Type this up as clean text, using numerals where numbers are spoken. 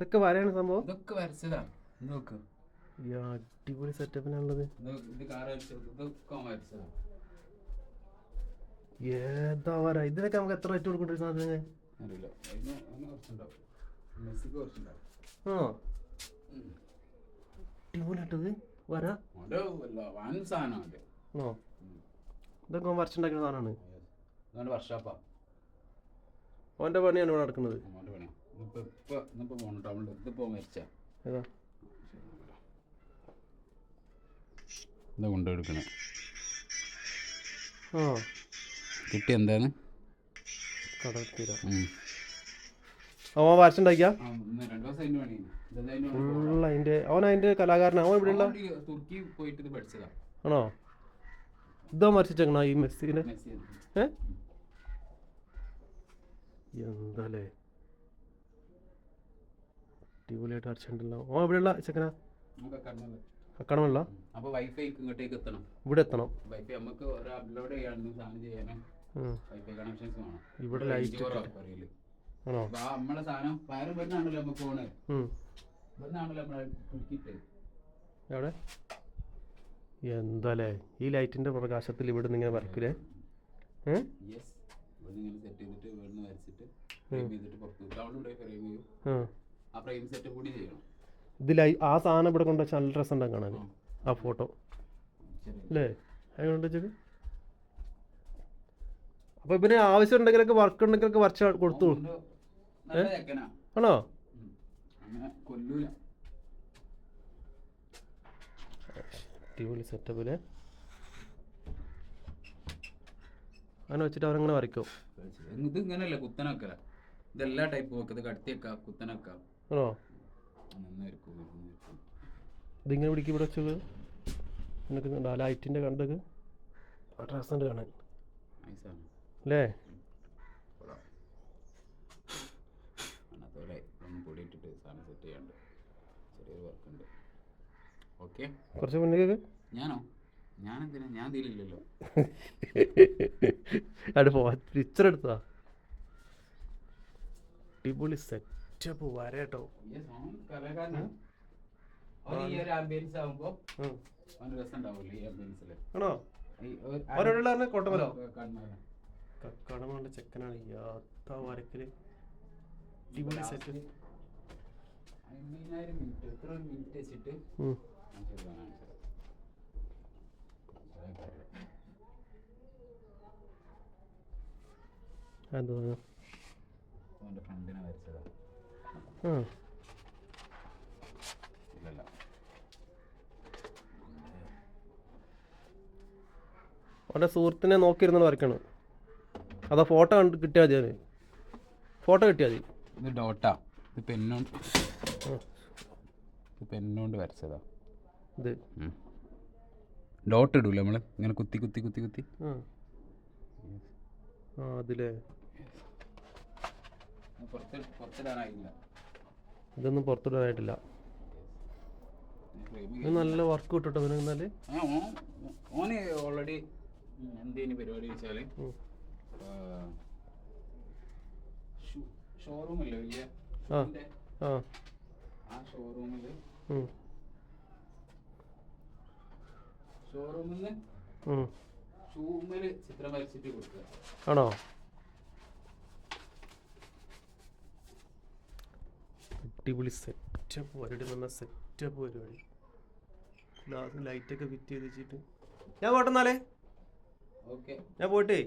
ഇതൊക്കെ വരെയാണ് സംഭവം. ഇതൊക്കെ വരച്ചതാ. നോക്ക്, അടിപൊളി സെറ്റപ്പിനാണുള്ളത്. ഇത് കാർ ഇതൊക്കെ വരച്ചതാ. ഏതാ വര? ഇതിനൊക്കെ നമുക്ക് എത്ര റേറ്റ് കൊടുക്കേണ്ട സാധനങ്ങൾ അറിയില്ല. കുറച്ചുണ്ടാവും, മെസ്സിക്ക് കുറച്ചുണ്ടാവും. ആ അടിപൊളിയായിട്ടത് വര. വൻ സാധനം. ആണോ? ഇതൊക്കെ വരച്ചുണ്ടാക്കുന്ന സാധനമാണ്. അതുകൊണ്ട് വർഷാപ്പാ ഓൻ്റെ പണിയാണ് ഇവിടെ നടക്കുന്നത്. ഓൻ്റെ പണിയാ. ഇന്നിപ്പോൾ പോകണം ടൗണിൽ. ഇതിപ്പോൾ മരിച്ചാ ഏതാ ഇതാ കൊണ്ടെടുക്കണേ. ആ കിട്ടി എന്താണ് കടത്തീര അവൻ വരച്ചുണ്ടാക്കിയ 2 ദിവസം അതിൻ്റെ പണിയാണ്. ഫുൾ അതിൻ്റെ അവൻ അതിൻ്റെ കലാകാരനാണ്. അവൻ ഇവിടെയുള്ള തുർക്കി പോയിട്ട് ഇത് പഠിച്ചതാ. ആണോ? ഇതോ മരിച്ചേക്കണോ ഈ മെസ്സിനെ? എന്താല്ലേ അടിപൊളിയായിട്ട് വരച്ചിട്ടുണ്ടല്ലോ. ഓ ഇവിടെയുള്ള ചെക്കനാ കക്കണമല്ല. അപ്പോൾ വൈഫൈ ഇങ്ങോട്ടേക്ക് എത്തണം. ഇവിടെ എത്തണം. വൈഫൈ നമുക്ക് അപ്ലോഡ് ചെയ്യാനും സാധനം ചെയ്യാനും വൈഫൈ കണക്ഷൻസ് വേണം. ഇവിടെ ലൈറ്റ് ആണോ? നമ്മളെ സാധനം വയറും വരുന്നാണല്ലോ നമുക്ക് ഫോണ്. ഇവിടുന്നാണല്ലോ നമ്മളെ കുടുക്കിട്ട്. എവിടെ എന്താല്ലേ ഈ ലൈറ്റിന്റെ പ്രകാശത്തിൽ ഇവിടെ നിന്ന് ഇങ്ങനെ വരക്കൂലേ? യെസ്, ഇവിടെ ഇങ്ങനെ സെറ്റ് ചെയ്തിട്ട് ഇവിടുന്ന് വരച്ചിട്ട് ഫ്രെയിം ചെയ്തിട്ട് പുറത്ത് ടൗണിലൂടെ ഫ്രെയിം ചെയ്യും. ആ ഫ്രെയിം സെറ്റ് കൂടി ചെയ്യണം. ഇതിലായി ആ സാധനം ഇവിടെ കൊണ്ടുവച്ചാൽ നല്ല രസം ഉണ്ടാകും കാണാൻ. ആ ഫോട്ടോ അല്ലേ അതുകൊണ്ട് വെച്ചത്. അപ്പൊ ഇവന് ആവശ്യം ഉണ്ടെങ്കിലൊക്കെ വർക്ക് ഉണ്ടെങ്കിലൊക്കെ വരച്ച് കൊടുത്തു. ആണോ? അടിപൊളി സെറ്റപ്പില് അങ്ങനെ വെച്ചിട്ട് അവരങ്ങനെ വരയ്ക്കും. ഇത് ഇങ്ങനെയല്ല കുത്തനൊക്കെ. ഇതെല്ലാ ടൈപ്പ് വെക്കാം. ഇത് കടത്തിയേക്കാം, കുത്തനൊക്കാം. ആണോ? ഇതിങ്ങനെ പിടിക്കും ഇവിടെ വെച്ചത്. എന്നൊക്കെ ലൈറ്റിന്റെ കണ്ടൊക്കെ രസമുണ്ട് കാണാൻ അല്ലേ? കുറച്ച് മുന്നേക്ക് ഞാനോ? ഞാനെന്തിനാ? ഞാൻ തീരില്ലല്ലോ. പിക്ചർ എടുത്താ അടിപൊളി സെറ്റപ്പ് വരട്ടോ. ആണോ? അവരോടുള്ള കോട്ടമലോ കടമുള്ള ചെക്കനാണ് യാത്ര വരക്കല്. അടിപൊളി സെറ്റ്. എന്താ അവൻ്റെ സുഹൃത്തിനെ നോക്കിയിരുന്ന വരയ്ക്കണം. അതാ ഫോട്ടോ കണ്ട് കിട്ടിയാൽ മതി. അത് ഫോട്ടോ കിട്ടിയാൽ മതി. ഇത് ഡോട്ടാ. ഇത് പെന്നോണ്ട് വരച്ചതാ. ഇത് ഡോട്ട് ഇടൂല നമ്മള് ഇങ്ങനെ കുത്തി കുത്തി കുത്തി കുത്തി. അതിലേ പുറത്തിടാനായില്ല. ഇതൊന്നും പുറത്തിടാനായിട്ടില്ല. നല്ല വർക്ക് കിട്ടോ എന്നാല്. ഓന് ഓൾറെഡി എന്തേലും പരിപാടി വെച്ചാല് ഷോറൂമല്ലേ വലിയ ആ ഷോറൂമില് ഷൂമേല് ചിത്രം വരച്ചിട്ട് കൊടുക്കുക. ആണോ? അടിപൊളി സെറ്റപ്പ് പരിപാടി എന്ന് പറഞ്ഞാൽ സെറ്റപ്പ് പരിപാടി. ഗ്ലാസ് ലൈറ്റൊക്കെ ഫിറ്റ് ചെയ്ത് വെച്ചിട്ട് ഞാൻ പോട്ടെന്നാലേ. ഓക്കെ, ഞാൻ പോയിട്ടേ